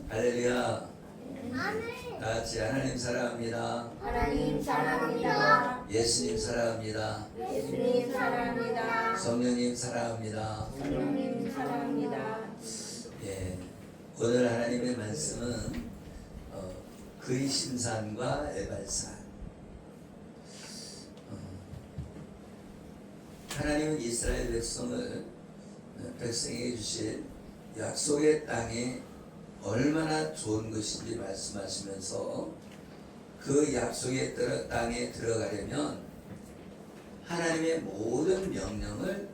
할렐루야. 아멘. 다 같이 하나님 사랑합니다. 하나님 사랑합니다. 예수님 사랑합니다. 예수님 사랑합니다. 성령님 사랑합니다. 성령님 사랑합니다. 예, 오늘 하나님의 말씀은 그리심산과 에발산. 하나님은 이스라엘 백성에게 주신 약속의 땅이 얼마나 좋은 것인지 말씀하시면서 그 약속의 땅에 들어가려면 하나님의 모든 명령을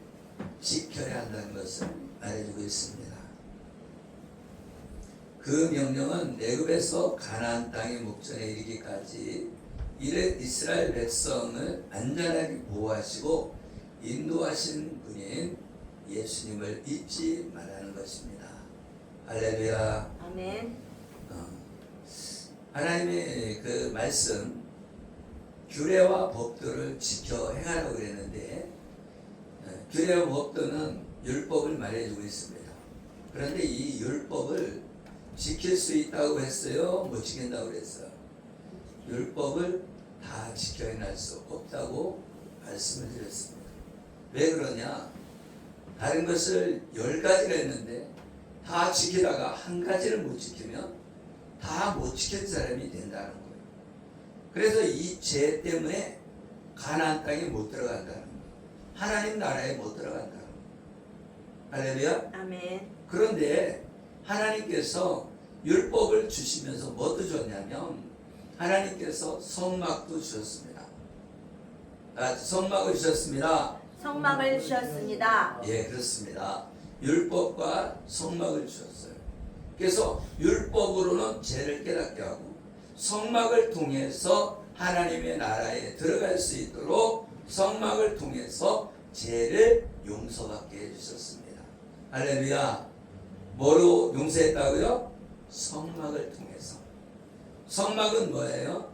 지켜야 한다는 것을 말해주고 있습니다. 그 명령은 애굽에서 가나안 땅의 목전에 이르기까지 이스라엘 백성을 안전하게 보호하시고 인도하신 분인 예수님을 잊지 말라는 것입니다. 할렐루야. 아멘. 하나님의 그 말씀 규례와 법도를 지켜 행하라고 그랬는데 규례와 법도는 율법을 말해주고 있습니다. 그런데 이 율법을 지킬 수 있다고 했어요? 못 지킨다고 그랬어요? 율법을 다 지켜 행할 수 없다고 말씀을 드렸습니다. 왜 그러냐? 다른 것을 10가지를 했는데 다 지키다가 한 가지를 못 지키면 다 못 지킨 사람이 된다는 거예요. 그래서 이 죄 때문에 가나안 땅에 못 들어간다는 거예요. 하나님 나라에 못 들어간다는 거예요. 할렐루야. 아멘. 그런데 하나님께서 율법을 주시면서 뭐도 줬냐면 하나님께서 성막도 주셨습니다. 성막을 주셨습니다. 성막을 주셨습니다. 예, 그렇습니다. 율법과 성막을 주셨어요. 그래서 율법으로는 죄를 깨닫게 하고 성막을 통해서 하나님의 나라에 들어갈 수 있도록 성막을 통해서 죄를 용서받게 해주셨습니다. 할렐루야. 뭐로 용서했다고요? 성막을 통해서. 성막은 뭐예요?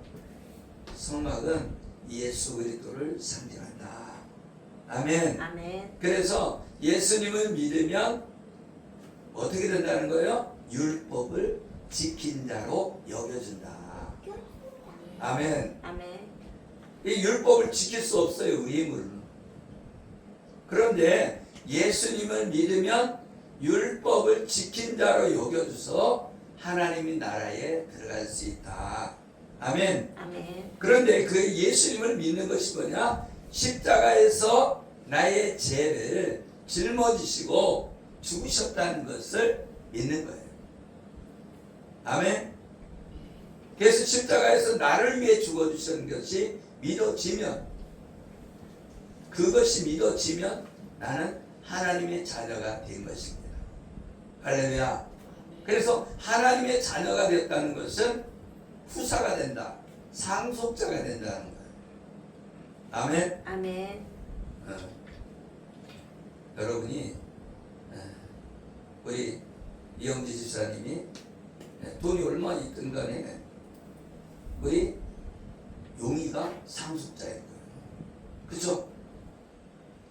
성막은 예수 그리스도를 상징한다. 아멘. 아멘. 그래서 예수님을 믿으면 어떻게 된다는 거예요? 율법을 지킨 자로 여겨준다. 아멘. 아멘. 이 율법을 지킬 수 없어요, 우리 힘으로는. 그런데 예수님을 믿으면 율법을 지킨 자로 여겨줘서 하나님의 나라에 들어갈 수 있다. 아멘. 아멘. 그런데 그 예수님을 믿는 것이 뭐냐? 십자가에서 나의 죄를 짊어지시고 죽으셨다는 것을 믿는 거예요. 아멘. 그래서 십자가에서 나를 위해 죽어주신 것이 믿어지면, 그것이 믿어지면 나는 하나님의 자녀가 된 것입니다. 할렐루야. 그래서 하나님의 자녀가 됐다는 것은 후사가 된다, 상속자가 된다는 거예요. 아멘. 아멘. 여러분이 우리 이영지 집사님이 돈이 얼마나 있든 간에 우리 용이가 상속자인 거예요. 그렇죠?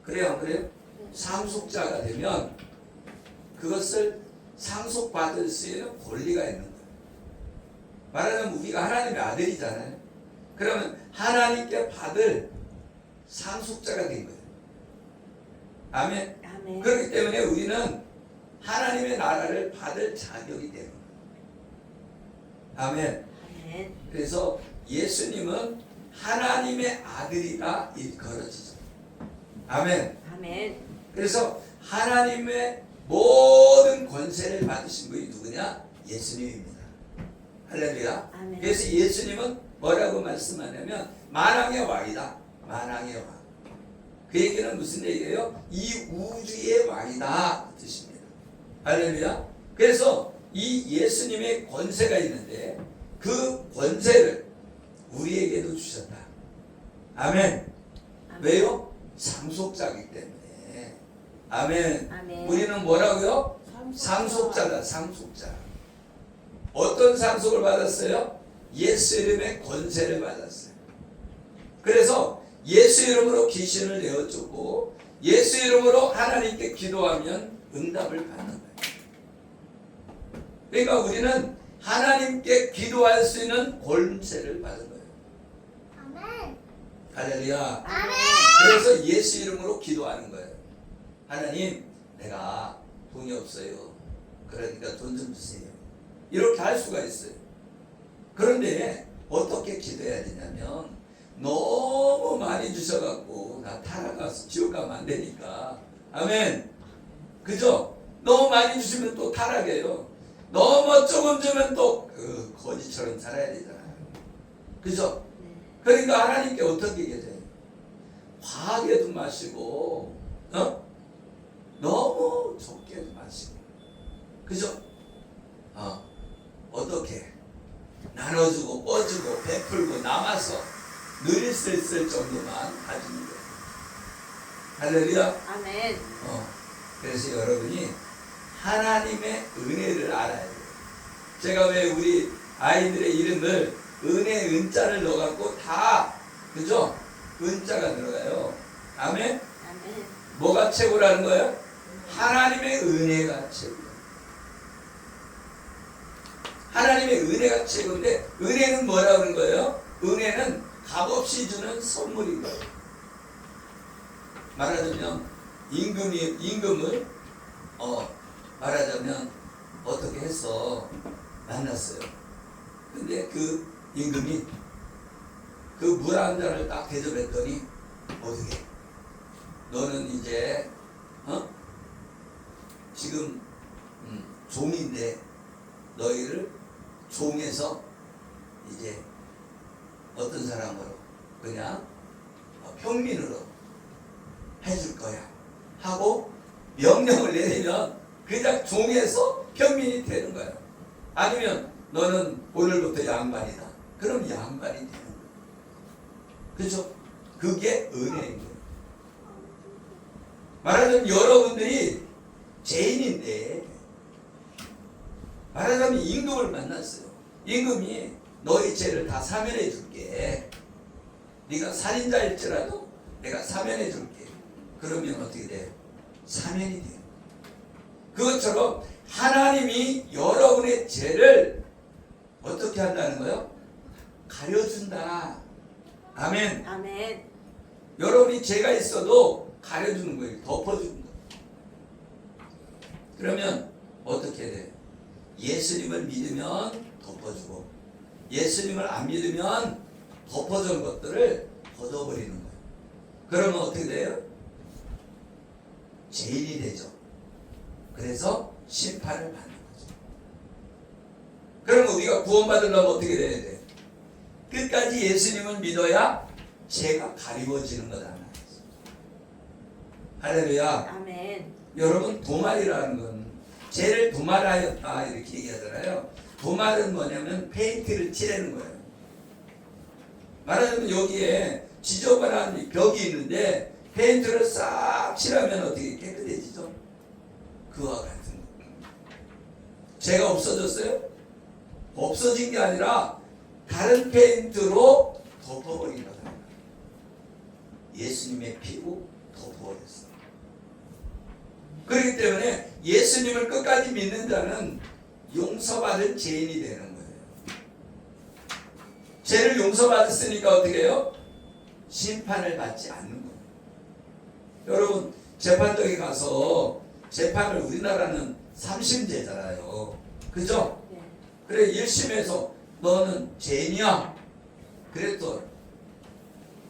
그래요, 안 그래요? 상속자가 되면 그것을 상속받을 수 있는 권리가 있는 거예요. 말하자면 우리가 하나님의 아들이잖아요. 그러면 하나님께 받을 상속자가 된 거예요. 아멘. 아멘. 그렇기 때문에 우리는 하나님의 나라를 받을 자격이 되는 거예요. 아멘. 아멘. 그래서 예수님은 하나님의 아들이라 일컬어지죠. 아멘. 아멘. 그래서 하나님의 모든 권세를 받으신 분이 누구냐? 예수님입니다. 할렐루야. 아멘. 그래서 예수님은 뭐라고 말씀하냐면 만왕의 왕이다. 만왕의 왕. 그 얘기는 무슨 얘기예요? 이 우주의 왕이다 뜻입니다. 할렐루야. 그래서 이 예수님의 권세가 있는데 그 권세를 우리에게도 주셨다. 아멘. 아멘. 왜요? 상속자이기 때문에. 아멘. 아멘. 우리는 뭐라고요? 상속자다. 상속자. 어떤 상속을 받았어요? 예수 이름의 권세를 받았어요. 그래서 예수 이름으로 귀신을 내어주고 예수 이름으로 하나님께 기도하면 응답을 받는 거예요. 그러니까 우리는 하나님께 기도할 수 있는 권세를 받은 거예요. 아멘. 할렐루야. 아멘. 그래서 예수 이름으로 기도하는 거예요. 하나님, 내가 돈이 없어요. 그러니까 돈 좀 주세요. 이렇게 할 수가 있어요. 그런데 어떻게 기도해야 되냐면 너무 많이 주셔갖고 나 타락가서 지옥 가면 안 되니까. 아멘. 그죠? 너무 많이 주시면 또 타락해요. 너무 조금 주면 또 거지처럼 살아야 되잖아요. 그죠? 그러니까 하나님께 어떻게 기도해요? 과하게도 마시고 너무 적게도 마시고. 그죠? 어떻게 나눠주고 꿔주고 베풀고 남아서 누릴 수 있을 정도만 가지는 거예요. 할렐루야. 아멘. 그래서 여러분이 하나님의 은혜를 알아야 돼요. 제가 왜 우리 아이들의 이름을 은혜 은자를 넣어갖고 다 그죠? 은자가 들어가요. 아멘. 아멘. 뭐가 최고라는 거예요? 하나님의 은혜가 최고예요. 하나님의 은혜가 최고인데 은혜는 뭐라고 하는 거예요? 은혜는 값없이 주는 선물인 거예요. 말하자면 임금을 말하자면 어떻게 해서 만났어요. 근데 그 임금이 그 물 한 잔을 딱 대접했더니 어떻게 너는 이제 지금 종인데 너희를 종에서 이제 어떤 사람으로 그냥 평민으로 해줄 거야 하고 명령을 내리면 그냥 종에서 평민이 되는 거야. 아니면 너는 오늘부터 양반이다. 그럼 양반이 되는 거야. 그렇죠? 그게 은혜인 거예요. 말하자면 여러분들이 죄인인데 말하자면 임금을 만났어요. 임금이 너의 죄를 다 사면해 줄게. 네가 살인자일지라도 내가 사면해 줄게. 그러면 어떻게 돼요? 사면이 돼요. 그것처럼 하나님이 여러분의 죄를 어떻게 한다는 거예요? 가려준다. 아멘. 아멘. 여러분이 죄가 있어도 가려주는 거예요. 덮어주는 거예요. 그러면 어떻게 돼요? 예수님을 믿으면 덮어주고 예수님을 안 믿으면 덮어준 것들을 걷어버리는 거예요. 그러면 어떻게 돼요? 죄인이 되죠. 그래서 심판을 받는 거죠. 그러면 우리가 구원받으려면 어떻게 돼야 돼? 끝까지 예수님을 믿어야 죄가 가리워지는 거다. 할렐루야. 아멘. 여러분 도말이라는 건 죄를 도말하였다 이렇게 얘기하잖아요. 도말은 뭐냐면 페인트를 칠하는 거예요. 말하자면 여기에 지저분한 벽이 있는데 페인트를 싹 칠하면 어떻게 깨끗해지죠? 그와 같은 거. 죄가 없어졌어요? 없어진 게 아니라 다른 페인트로 덮어버린 거다. 예수님의 피로 덮어버렸어요. 그렇기 때문에 예수님을 끝까지 믿는 자는 용서받은 죄인이 되는 거예요. 죄를 용서받았으니까 어떻게 해요? 심판을 받지 않는 거예요. 여러분 재판정에 가서 재판을 우리나라는 3심제잖아요. 그죠? 네. 그래 1심에서 너는 죄인이야. 그랬어.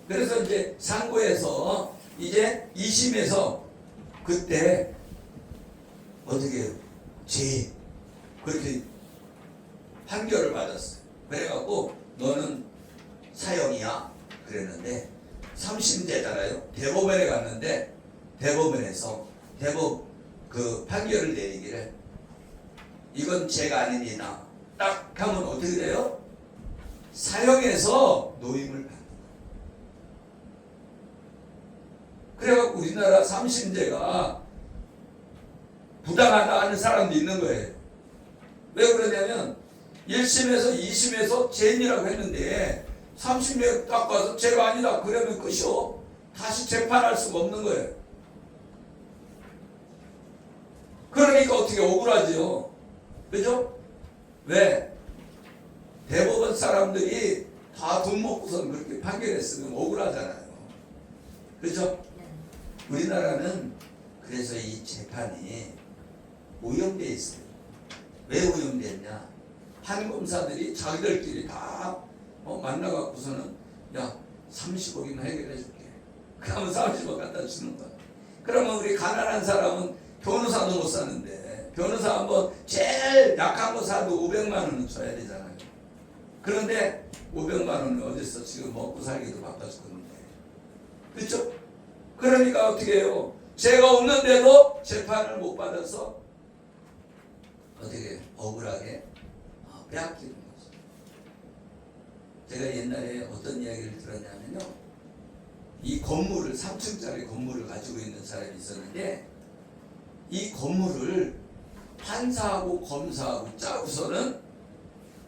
그래서 이제 상고에서 이제 2심에서 그때 어떻게 해요? 죄인 그렇게 판결을 받았어요. 그래갖고 너는 사형이야 그랬는데 3심제잖아요. 대법원에 갔는데 대법원에서 그 판결을 내리기를 이건 죄가 아닙니다. 딱 하면 어떻게 돼요? 사형에서 노임을 받는 거예요. 그래갖고 우리나라 3심제가 부당하다 하는 사람도 있는 거예요. 왜 그러냐면 1심에서 2심에서 죄인이라고 했는데 3심에 딱 가서 죄가 아니다 그러면 끝이요. 다시 재판할 수가 없는 거예요. 그러니까 어떻게 억울하죠. 그죠? 왜? 대법원 사람들이 다 돈 먹고선 그렇게 판결했으면 억울하잖아요. 그렇죠? 우리나라는 그래서 이 재판이 오염되어 있어요. 왜 오염됐냐? 판검사들이 자기들끼리 다 만나갖고서는 야 30억이면 해결해 줄게. 그러면 30억 갖다 주는 거야. 그러면 우리 가난한 사람은 변호사도 못 사는데 변호사 한번 제일 약한 거 사도 500만 원은 줘야 되잖아요. 그런데 500만 원은 어디서 지금 먹고 살기도 바빠 죽겠는데. 그렇죠? 그러니까 어떻게 해요? 죄가 없는데도 재판을 못 받아서 어떻게 억울하게 빼앗기는 거죠. 제가 옛날에 어떤 이야기를 들었냐면요. 이 건물을 3층짜리 건물을 가지고 있는 사람이 있었는데 이 건물을 판사하고 검사하고 짜고서는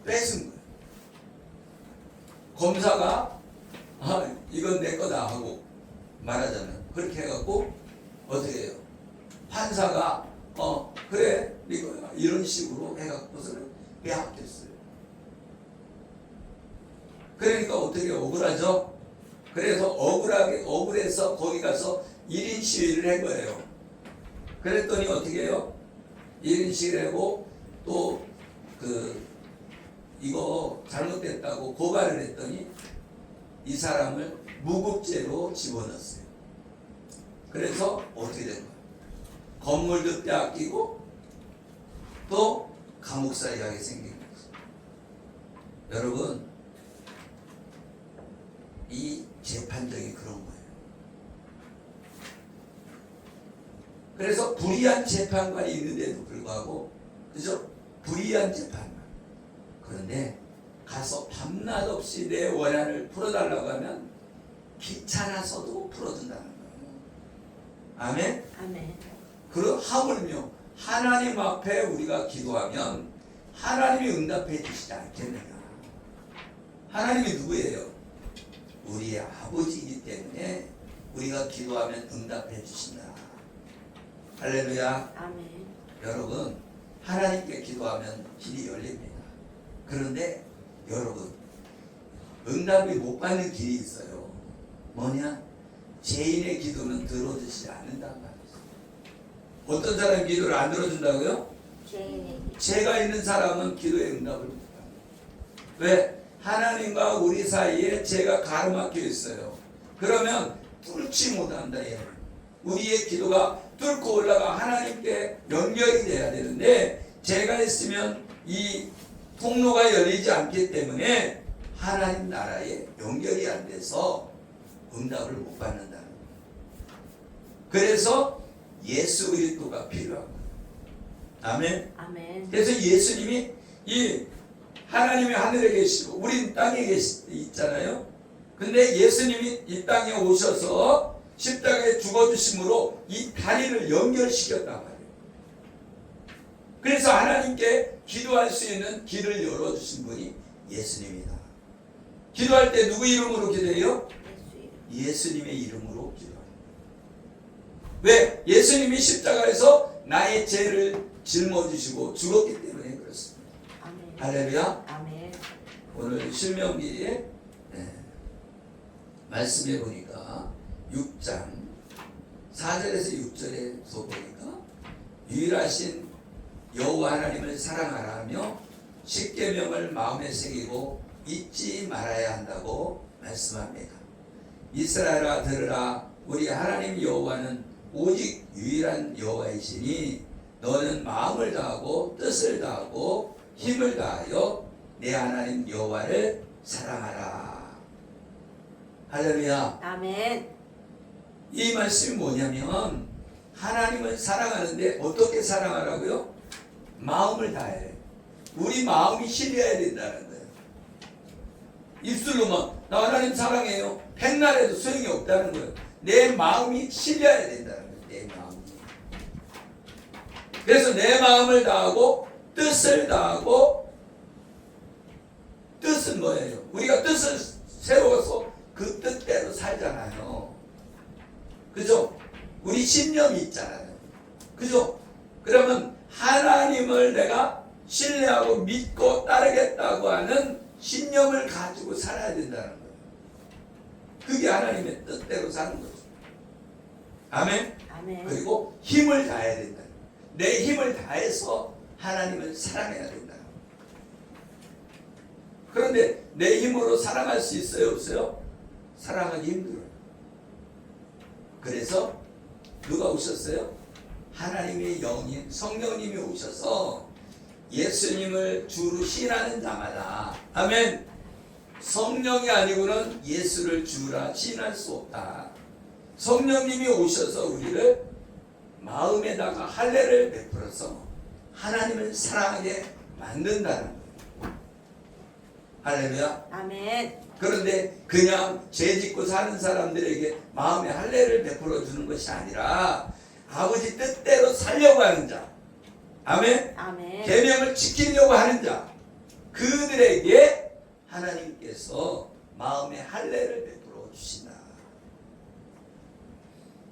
뺏은 거예요. 검사가 이건 내 거다 하고 말하자면 그렇게 해갖고 어떻게 해요? 판사가 그래 이거 이런 식으로 해갖고서는 빼앗겼어요. 그러니까 어떻게 억울하죠? 그래서 억울해서 거기 가서 1인 시위를 한 거예요. 그랬더니 어떻게 해요? 1인 시위를 하고 또 이거 잘못됐다고 고발을 했더니 이 사람을 무급죄로 집어넣었어요. 그래서 어떻게 된 거예요? 건물도 빼앗기고 또 감옥살이 하게 생긴 거죠. 여러분 이 재판정이 그런 거예요. 그래서 불의한 재판관이 있는데도 불구하고 그죠? 불의한 재판관. 그런데 가서 밤낮 없이 내 원한을 풀어달라고 하면 귀찮아서도 풀어준다는 거예요. 아멘? 아멘. 그럼 하물며 하나님 앞에 우리가 기도하면 하나님이 응답해 주시지 않겠느냐. 하나님이 누구예요? 우리의 아버지이기 때문에 우리가 기도하면 응답해 주신다. 할렐루야. 아멘. 여러분 하나님께 기도하면 길이 열립니다. 그런데 여러분 응답이 못 받는 길이 있어요. 뭐냐? 죄인의 기도는 들어주시지 않는단 말이에요. 어떤 사람이 기도를 안 들어준다고요? 죄가 있는 사람은 기도의 응답을 못 합니다. 왜? 하나님과 우리 사이에 죄가 가로막혀 있어요. 그러면 뚫지 못한다. 우리의 기도가 뚫고 올라가 하나님께 연결이 돼야 되는데 죄가 있으면 이 통로가 열리지 않기 때문에 하나님 나라에 연결이 안 돼서 응답을 못 받는다는 거예요. 그래서 예수 그리스도가 필요한 거예요. 아멘. 아멘. 그래서 예수님이 이 하나님이 하늘에 계시고 우린 땅에 있잖아요. 근데 예수님이 이 땅에 오셔서 십자가에 죽어주심으로 이 다리를 연결시켰단 말이에요. 그래서 하나님께 기도할 수 있는 길을 열어주신 분이 예수님이다. 기도할 때 누구 이름으로 기도해요? 예수님의 이름으로 기도합니다. 왜? 예수님이 십자가에서 나의 죄를 짊어지시고 죽었기 때문에 그렇습니다. 아멘. 할렐루야. 아멘. 오늘 신명기에 말씀해 보니까 6장 4절에서 6절에 보니까 유일하신 여호와 하나님을 사랑하라 하며 십계명을 마음에 새기고 잊지 말아야 한다고 말씀합니다. 이스라엘아 들으라. 우리 하나님 여호와는 오직 유일한 여호와이시니 너는 마음을 다하고 뜻을 다하고 힘을 다하여 내 하나님 여호와를 사랑하라. 할렐루야. 아멘. 이 말씀이 뭐냐면 하나님을 사랑하는데 어떻게 사랑하라고요? 마음을 다해. 우리 마음이 실려야 된다는 거예요. 입술로만 나 하나님 사랑해요 백날해도 소용이 없다는 거예요. 내 마음이 실려야 된다는 거예요. 내 마음이. 그래서 내 마음을 다하고 뜻을 다하고, 뜻은 뭐예요? 우리가 뜻을 세워서 그 뜻대로 살잖아요. 그죠? 우리 신념이 있잖아요. 그죠? 그러면 하나님을 내가 신뢰하고 믿고 따르겠다고 하는 신념을 가지고 살아야 된다는 거예요. 그게 하나님의 뜻대로 사는 거죠. 아멘. 아멘. 그리고 힘을 다해야 된다. 내 힘을 다해서 하나님을 사랑해야 된다. 그런데 내 힘으로 사랑할 수 있어요, 없어요? 사랑하기 힘들어요. 그래서 누가 오셨어요? 하나님의 영인 성령님이 오셔서 예수님을 주로 시인하는 자마다, 아멘. 성령이 아니고는 예수를 주라 시인할 수 없다. 성령님이 오셔서 우리를 마음에다가 할례를 베풀어서 하나님을 사랑하게 만든다는 거예요. 할렐루야. 아멘. 그런데 그냥 죄 짓고 사는 사람들에게 마음의 할례를 베풀어 주는 것이 아니라 아버지 뜻대로 살려고 하는 자, 아멘. 아멘. 계명을 지키려고 하는 자, 그들에게 하나님께서 마음의 할례를 베풀어 주신다.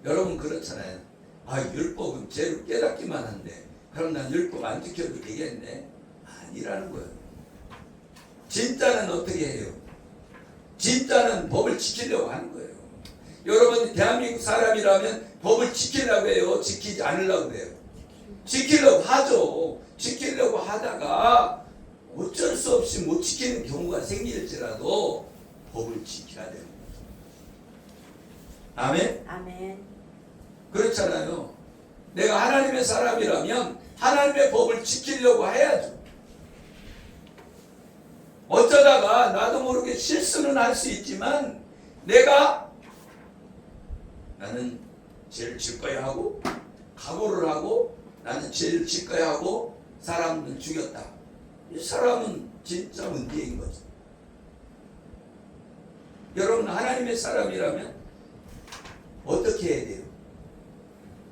여러분 그렇잖아요. 아, 율법은 죄를 깨닫기만 한데 그럼 난 율법 안 지켜도 되겠네? 아니라는 거예요. 진짜는 어떻게 해요? 진짜는 법을 지키려고 하는 거예요. 여러분 대한민국 사람이라면 법을 지키려고 해요? 지키지 않으려고 해요? 지키려고 하죠. 지키려고 하다가 어쩔 수 없이 못 지키는 경우가 생길지라도 법을 지켜야 되는 거죠. 아멘? 아멘. 그렇잖아요. 내가 하나님의 사람이라면 하나님의 법을 지키려고 해야죠. 어쩌다가 나도 모르게 실수는 할 수 있지만 나는 죄를 질 거야 하고 각오를 하고 나는 죄를 질 거야 하고 사람을 죽였다. 이 사람은 진짜 문제인 거죠. 여러분 하나님의 사람이라면 어떻게 해야 돼요?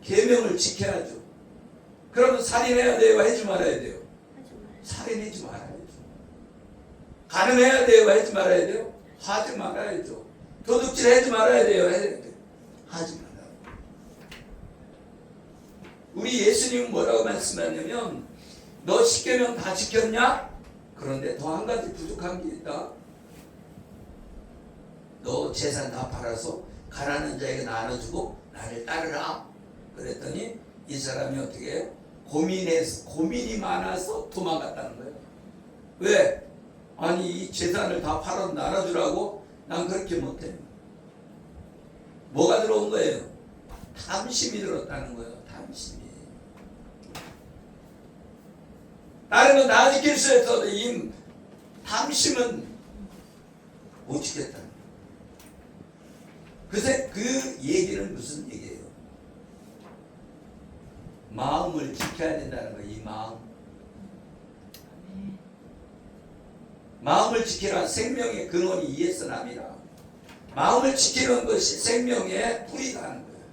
계명을 지켜야죠. 그러면 살인해야 돼요? 하지 말아야 돼요? 살인하지 말아야죠. 가늠해야 돼요? 하지 말아야 돼요? 하지 말아야죠. 도둑질 하지 말아야 돼요? 하지 말아요. 우리 예수님은 뭐라고 말씀하냐면 너 10계명 다 지켰냐? 그런데 더 한 가지 부족한 게 있다. 너 재산 다 팔아서 가난한 자에게 나눠주고 나를 따르라. 그랬더니 이 사람이 어떻게 고민이 많아서 도망갔다는 거예요. 왜? 아니 이 재산을 다 팔아 나눠주라고? 난 그렇게 못해. 뭐가 들어온 거예요? 탐심이 들었다는 거예요. 탐심이. 다른 건 다 지킬 수 있어도 이 탐심은 못 지켰다는 거예요. 그래서 그 얘기는 무슨 얘기예요? 마음을 지켜야 된다는 거예요. 이 마음. 마음을 지키라. 생명의 근원이 이에서 납니다. 마음을 지키는 것이 생명의 뿌리가 하는 거예요.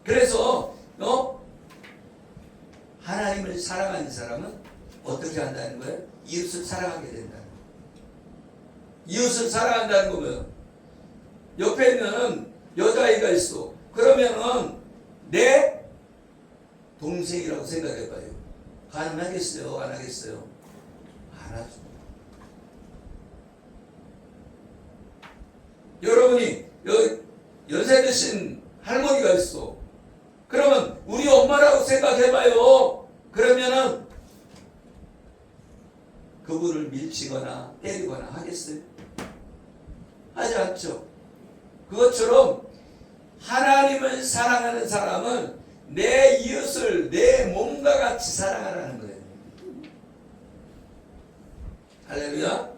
그래서 하나님을 사랑하는 사람은 어떻게 한다는 거예요? 이웃을 사랑하게 된다는 거예요. 이웃을 사랑한다는 거면 옆에 있는 여자아이가 있어. 그러면은 내 동생이라고 생각해봐요. 가능하겠어요? 안 하겠어요? 안 하죠. 여러분이 연세 드신 할머니가 있어. 그러면 우리 엄마라고 생각해봐요. 그러면은 그분을 밀치거나 때리거나 하겠어요? 하지 않죠. 그것처럼 하나님을 사랑하는 사람은 내 이웃을 내 몸과 같이 사랑하라는 거예요. 할렐루야.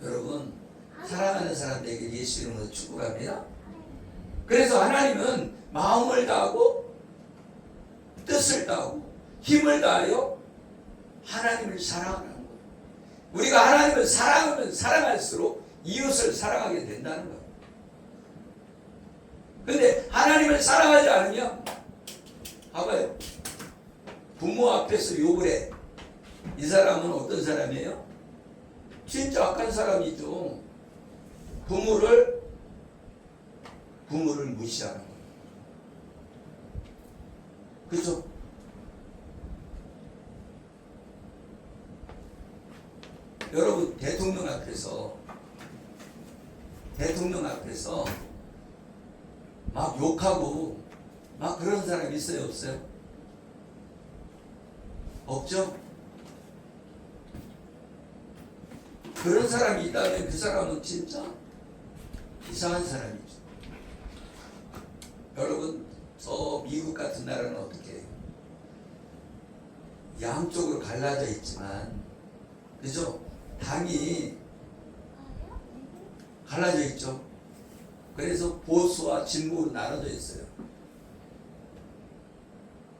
여러분 사랑하는 사람들에게 예수 이름으로 축복합니다. 그래서 하나님은 마음을 다하고 뜻을 다하고 힘을 다하여 하나님을 사랑하는 거예요. 우리가 하나님을 사랑하면 사랑할수록 이웃을 사랑하게 된다는 거예요. 근데 하나님을 사랑하지 않으면 봐봐요. 부모 앞에서 욕을 해. 이 사람은 어떤 사람이에요? 진짜 악한 사람이죠. 부모를 무시하는 거예요. 그죠? 여러분 대통령 앞에서 막 욕하고 막 그런 사람 있어요, 없어요? 없죠? 그런 사람이 있다면 그 사람은 진짜 이상한 사람이죠. 여러분 저 미국 같은 나라는 어떻게 해요? 양쪽으로 갈라져 있지만 그죠? 당이 갈라져 있죠. 그래서 보수와 진보로 나눠져 있어요.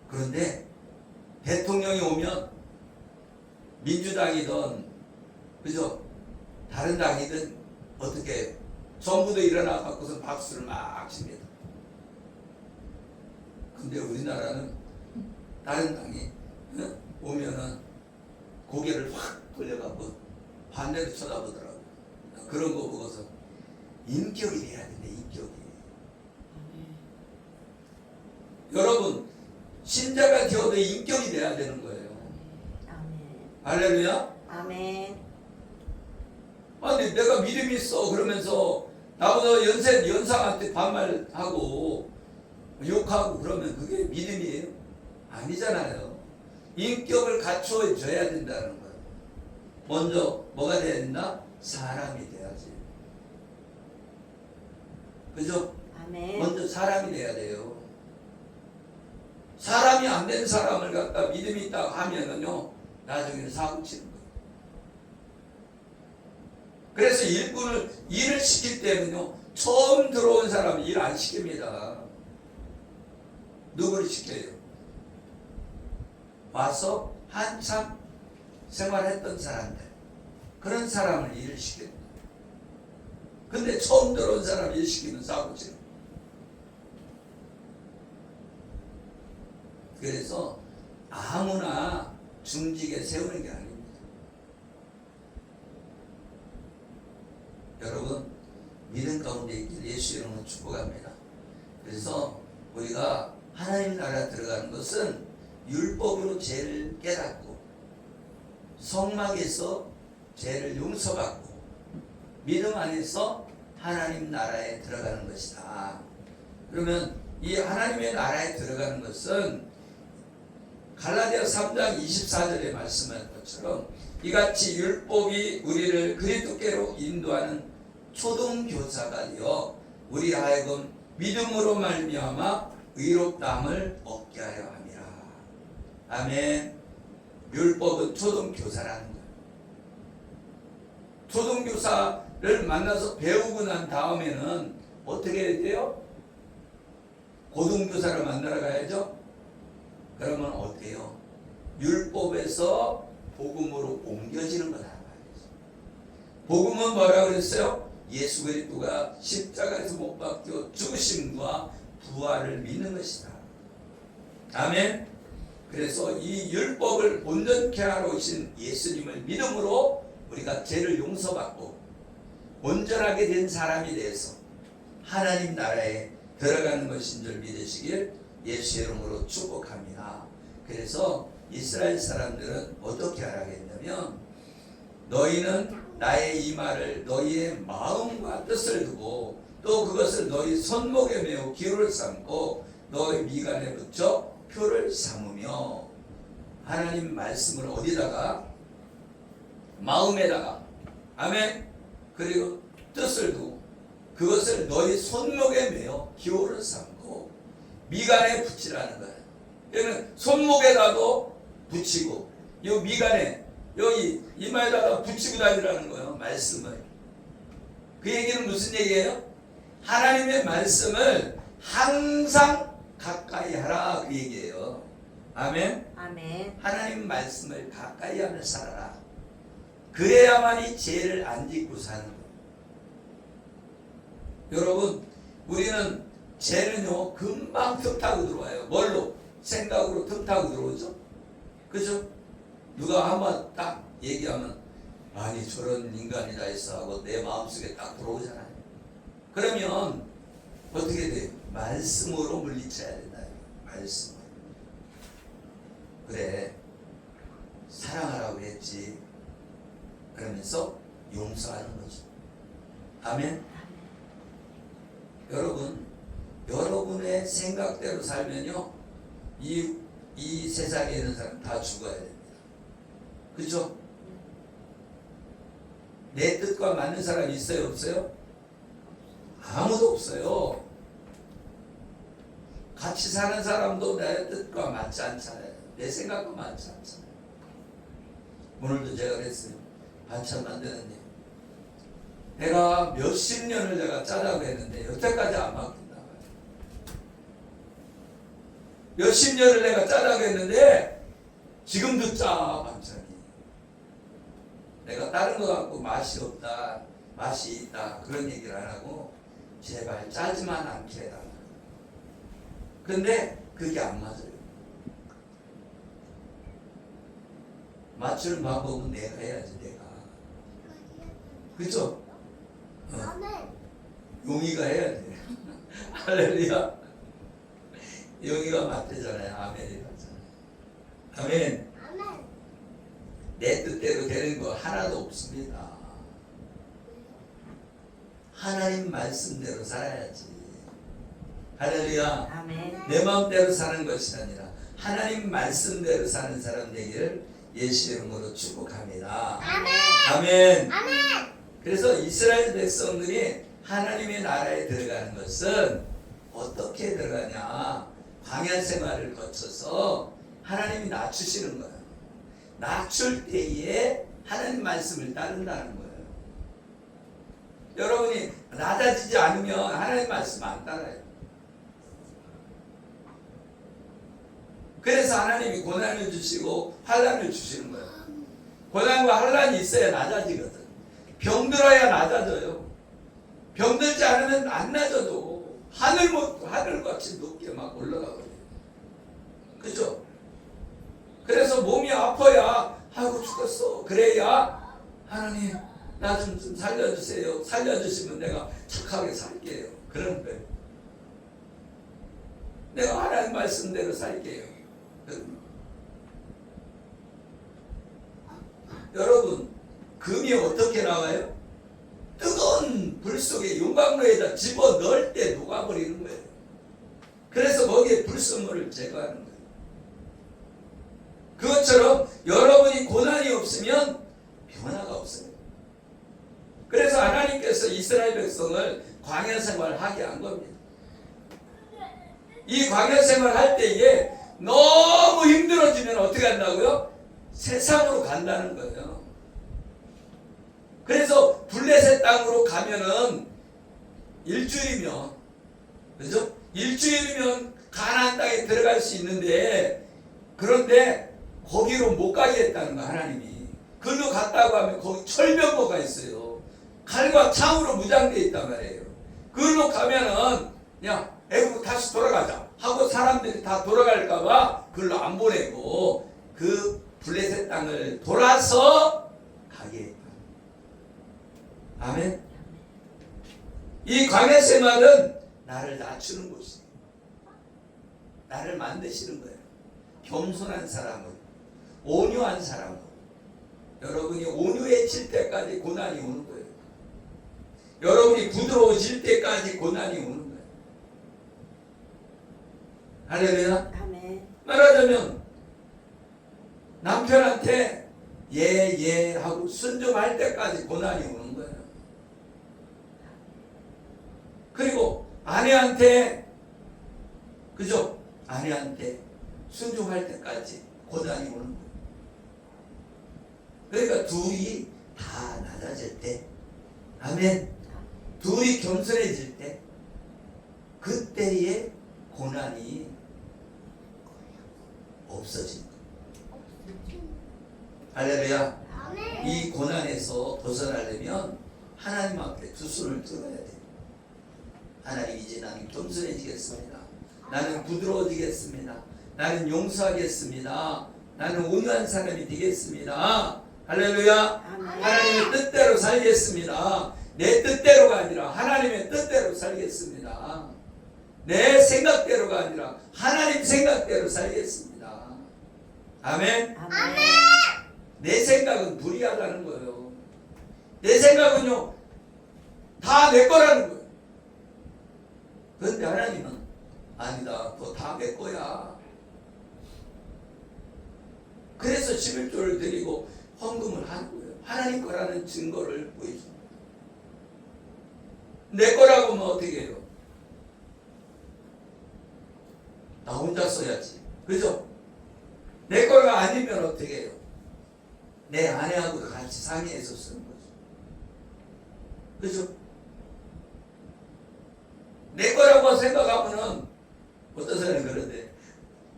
그런데 대통령이 오면 민주당이든 그죠? 다른 당이든 어떻게 전부도 일어나 갖고서 박수를 막 칩니다. 근데 우리나라는 다른 당이 오면은 고개를 확 돌려갖고 반대로 쳐다보더라고요. 그런 거 보고서 인격이 돼야 된대, 인격이. 여러분 신자가 되어도 인격이 돼야 되는 거예요. 아멘. 할렐루야. 아멘. 아니 내가 믿음이 있어 그러면서 나보다 연상한테 반말하고 욕하고 그러면 그게 믿음이에요? 아니잖아요. 인격을 갖춰줘야 된다는 거예요. 먼저 뭐가 돼야 된다? 사람이 돼야지. 그죠? 아멘. 먼저 사람이 돼야 돼요. 사람이 안 된 사람을 갖다 믿음이 있다고 하면은요 나중에는 사고 치는 거예요. 그래서 일을 시킬 때는요 처음 들어온 사람은 일 안 시킵니다. 누구를 시켜요? 와서 한참 생활했던 사람들, 그런 사람을 일을 시켜요. 근데 처음 들어온 사람 일 시키면 싸우고 지금. 그래서 아무나 중직에 세우는 게 아닙니다. 여러분 믿음 가운데 있길 예수 이름으로 축복합니다. 그래서 우리가 하나님 나라 들어가는 것은 율법으로 죄를 깨닫고 성막에서 죄를 용서받고 믿음 안에서 하나님 나라에 들어가는 것이다. 그러면 이 하나님의 나라에 들어가는 것은 갈라디아 3장 24절에 말씀한 것처럼 이같이 율법이 우리를 그리스도께로 인도하는 초등교사가 되어 우리 하여금 믿음으로 말미암아 의롭다함을 얻게 하려 함이라. 아멘. 율법은 초등교사라는 거예요. 초등교사를 만나서 배우고 난 다음에는 어떻게 해야 돼요? 고등교사를 만나러 가야죠. 그러면 어때요? 율법에서 복음으로 옮겨지는 거다. 복음은 뭐라고 그랬어요? 예수 그리스도가 십자가에서 못 박혀 죽으심과 부활을 믿는 것이다. 아멘. 그래서 이 율법을 온전케 하러 오신 예수님을 믿음으로 우리가 죄를 용서받고 온전하게 된 사람이 돼서 하나님 나라에 들어가는 것인 줄 믿으시길 예수 이름으로 축복합니다. 그래서 이스라엘 사람들은 어떻게 하라겠냐면 너희는 나의 이 말을 너희의 마음과 뜻을 두고 또 그것을 너희 손목에 메어 기호를 삼고 너희 미간에 붙여 표를 삼으며 하나님 말씀을 어디다가? 마음에다가. 아멘. 그리고 뜻을 두고 그것을 너희 손목에 메어 기호를 삼고 미간에 붙이라는 거예요. 여기는 손목에다도 붙이고 이 미간에 여기 이마에다가 붙이고 다니라는 거예요. 말씀을. 그 얘기는 무슨 얘기예요? 하나님의 말씀을 항상 가까이 하라 그 얘기예요. 아멘. 아멘. 하나님 말씀을 가까이 하며 살아라. 그래야만이 죄를 안 짓고 사는 거예요. 여러분 우리는 죄는요 금방 틈 타고 들어와요. 뭘로? 생각으로 틈 타고 들어오죠. 그죠? 누가 한번 딱 얘기하면 아니 저런 인간이다 했어 하고 내 마음속에 딱 들어오잖아요. 그러면 어떻게 돼요? 말씀으로 물리쳐야 된다. 말씀. 그래 사랑하라고 했지. 그러면서 용서하는 거죠. 아멘. 여러분, 여러분의 생각대로 살면요, 이 세상에 있는 사람 다 죽어야 됩니다. 그죠? 내 뜻과 맞는 사람 있어요, 없어요? 아무도 없어요. 같이 사는 사람도 내 뜻과 맞지 않잖아요. 내 생각과 맞지 않잖아요. 오늘도 제가 그랬어요. 반찬 만드는 일. 내가 몇십 년을 내가 짜자고 했는데 여태까지 안 바뀐다. 몇십 년을 내가 짜자고 했는데 지금도 짜 반찬이. 내가 다른 거 갖고 맛이 없다, 맛이 있다 그런 얘기를 안 하고 제발 짜지만 않게 해달라. 근데 그게 안 맞아요. 맞추는 방법은 내가 해야지, 내가. 그죠? 아멘. 용이가 해야 돼. 할렐루야. 용이가 맞대잖아요. 아멘이 맞잖아요. 아멘. 아멘. 내 뜻대로 되는 거 하나도 없습니다. 하나님 말씀대로 살아야지. 할렐루야. 아멘. 내 마음대로 사는 것이 아니라 하나님 말씀대로 사는 사람 되기를 예수 이름으로 축복합니다. 아멘. 아멘. 아멘. 그래서 이스라엘 백성들이 하나님의 나라에 들어가는 것은 어떻게 들어가냐? 광야 생활을 거쳐서 하나님이 낮추시는 거예요. 낮출 때에 하나님 말씀을 따른다는 거예요. 여러분이 낮아지지 않으면 하나님 말씀 안 따라요. 그래서 하나님이 고난을 주시고 환난을 주시는 거예요. 고난과 환난이 있어야 낮아지거든. 병들어야 낮아져요. 병들지 않으면 안 낮아도 하늘같이 높게 막 올라가거든요. 그죠? 그래서 몸이 아파야 아이고 죽었어. 그래야 하나님 나 좀 살려주세요. 살려주시면 내가 착하게 살게요. 그런 거예요. 내가 하나님 말씀대로 살게요. 여러분, 금이 어떻게 나와요? 뜨거운 불 속에 용광로에다 집어 넣을 때 녹아버리는 거예요. 그래서 거기에 불순물을 제거하는 거예요. 그것처럼 여러분이 고난이 없으면 변화가 없어요. 그래서 하나님께서 이스라엘 백성을 광야 생활을 하게 한 겁니다. 이 광야 생활을 할 때에 너무 힘들어지면 어떻게 한다고요? 세상으로 간다는 거예요. 그래서 블레셋 땅으로 가면은 일주일이면, 그죠? 일주일이면 가나안 땅에 들어갈 수 있는데, 그런데 거기로 못 가게 했다는 거 하나님이. 그걸로 갔다고 하면 거기 철병거가 있어요. 칼과 창으로 무장되어 있단 말이에요. 그걸로 가면은 야 애국 다시 돌아가자 하고 사람들이 다 돌아갈까봐 그걸로 안 보내고 그 블레셋 땅을 돌아서 가게 했다. 아멘. 이 광야 생활은 나를 낮추는 곳이에요. 나를 만드시는 거예요. 겸손한 사람은, 온유한 사람은. 여러분이 온유해질 때까지 고난이 오는 거예요. 여러분이 부드러워질 때까지 고난이 오는 거예요. 할렐루야. 아멘. 말하자면 남편한테 예 하고 순종할 때까지 고난이 오는 거예요. 그리고 아내한테, 그죠? 아내한테 순종할 때까지 고난이 오는 거예요. 그러니까 둘이 다 낮아질 때, 아멘. 둘이 겸손해질 때, 그때의 고난이 없어진 거예요. 할렐루야. 아멘. 이 고난에서 벗어나려면 하나님 앞에 두 손을 들어야 돼요. 하나님, 이제 나는 겸손해지겠습니다. 나는 부드러워지겠습니다. 나는 용서하겠습니다. 나는 온유한 사람이 되겠습니다. 할렐루야. 아멘. 하나님의 뜻대로 살겠습니다. 내 뜻대로가 아니라 하나님의 뜻대로 살겠습니다. 내 생각대로가 아니라 하나님 생각대로 살겠습니다. 아멘. 아멘. 내 생각은 불이하다는 거예요. 내 생각은요, 다 내 거라는 거예요. 그런데 하나님은 아니다. 그거 다 내 거야. 그래서 11조를 드리고 헌금을 하는 거예요. 하나님 거라는 증거를 보여줍니다. 내 거라고 하면 어떻게 해요? 나 혼자 써야지. 그죠? 내 거가 아니면 어떻게 해요? 내 아내하고도 같이 상의해서 쓰는 거죠. 그죠? 내 거라고 생각하면은 어떤 사람이 그러는데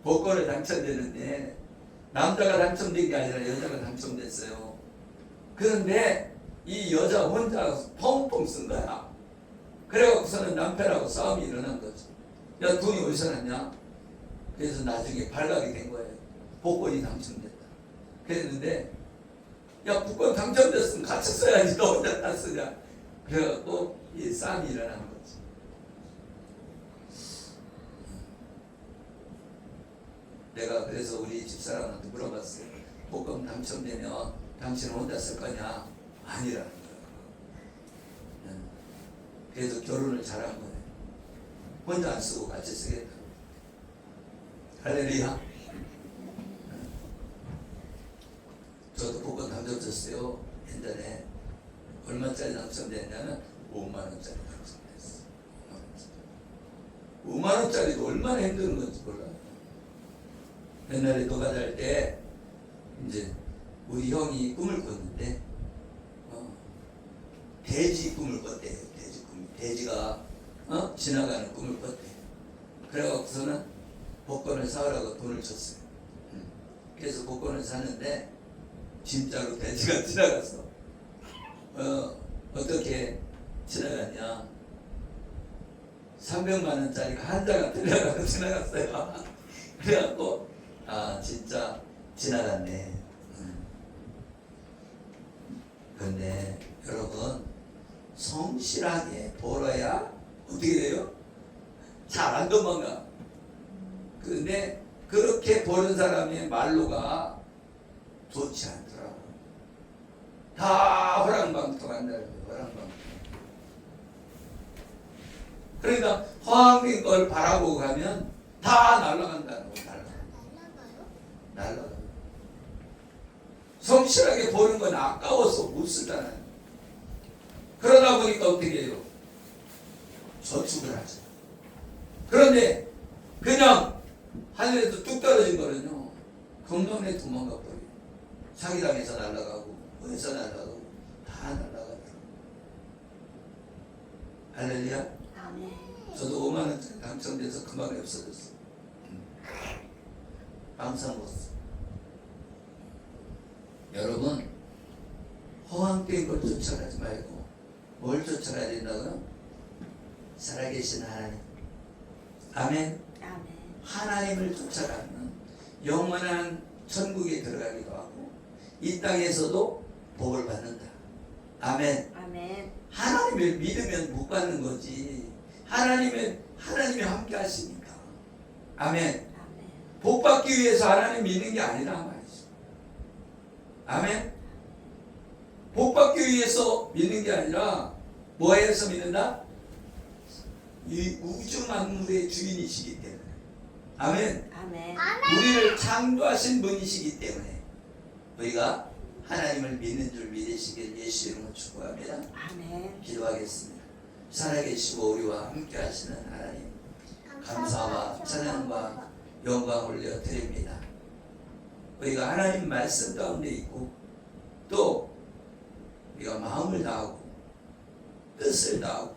복권을 당첨되는데 남자가 당첨된 게 아니라 여자가 당첨됐어요. 그런데 이 여자 혼자 펑펑 쓴 거야. 그래갖고서는 남편하고 싸움이 일어난 거죠. 야, 돈이 어디서 났냐? 그래서 나중에 발각이 된 거예요. 복권이 당첨됐다. 그랬는데 야, 복권 당첨됐으면 같이 써야지. 너 혼자 다 쓰냐? 그래갖고 이 싸움이 일어난 거지. 내가 그래서 우리 집사람한테 물어봤어요. 복권 당첨되면 당신은 혼자 쓸 거냐? 아니라는 거예요. 그래서 결혼을 잘한 거예요. 혼자 안 쓰고 같이 쓰겠다. 할렐루야. 저도 복권 당첨됐어요. 옛날에 얼마짜리 당첨됐냐면 5만 원짜리 당첨됐어. 5만 원짜리도 얼마나 힘든 건지 몰라요. 옛날에 노가다 할 때 이제 우리 형이 꿈을 꿨는데 돼지 꿈을 꿨대요. 돼지 꿈. 돼지가 지나가는 꿈을 꿨대. 그래갖고서는 복권을 사오라고 돈을 줬어요. 그래서 복권을 샀는데 진짜로 돼지가 지나갔어. 어떻게 지나갔냐? 300만 원짜리가 한 장가 들려가고 지나갔어요. 그래갖고 진짜 지나갔네. 그런데 여러분, 성실하게 벌어야 어떻게 돼요? 잘 안 도망가. 그런데 그렇게 버는 사람의 말로가 좋지 않더라고. 다 호랑방통한다는 거예요. 호랑방통. 그러니까 허황된 걸 바라보고 가면 다 날아간다는 거예요. 날아가요. 성실하게 버는 건 아까워서 못 쓰잖아요. 그러다 보니까 어떻게 해요? 저축을 하죠. 그런데 그냥 하늘에서 뚝 떨어진 거는요, 금방에 도망가 버려요. 사기당해서 날아가고 어디서 날아가고 다 날아가더라고요. 할렐루야. 아멘. 저도 5만 원짜리 당첨돼서 금방 없어졌어. 항상 못 써. 여러분, 허황된 걸 쫓아가지 말고 뭘 쫓아가야 된다고요? 살아계신 하나님. 아멘. 아멘. 하나님을 쫓아가면 영원한 천국에 들어가기도 하고 이 땅에서도 복을 받는다. 아멘. 아멘. 하나님을 믿으면 못 받는 거지. 하나님이 함께 하시니까. 아멘. 아멘. 복 받기 위해서 하나님 믿는 게 아니라 말이죠. 아멘. 복 받기 위해서 믿는 게 아니라 뭐해서 믿는다? 이 우주 만물의 주인이시기 때문에. 아멘. 아멘. 우리를 창조하신 분이시기 때문에 우리가 하나님을 믿는 줄 믿으시길 예수 이름으로 축복합니다. 아멘. 기도하겠습니다. 살아계시고 우리와 함께 하시는 하나님, 감사와 찬양과 영광 올려 드립니다. 우리가 하나님 말씀 가운데 있고 또 우리가 마음을 다하고 뜻을 다하고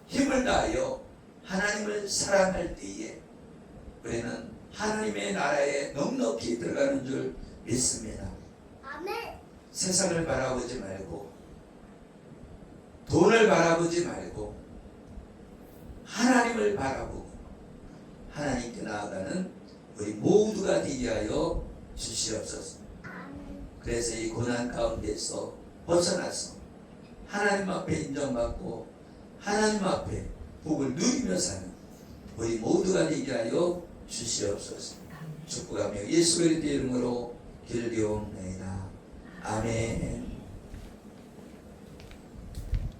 힘을 다하여 하나님을 사랑할 때에 우리는 하나님의 나라에 넉넉히 들어가는 줄 믿습니다. 아멘. 세상을 바라보지 말고 돈을 바라보지 말고 하나님을 바라보고 하나님께 나아가는 우리 모두가 되게 하여 주시옵소서. 아멘. 그래서 이 고난 가운데서 벗어나서 하나님 앞에 인정받고 하나님 앞에 복을 누리며 사는 우리 모두가 되게 하여 주시옵소서. 아멘. 축복하며 예수 그리스도의 이름으로 기도드리옵나이다. 아멘.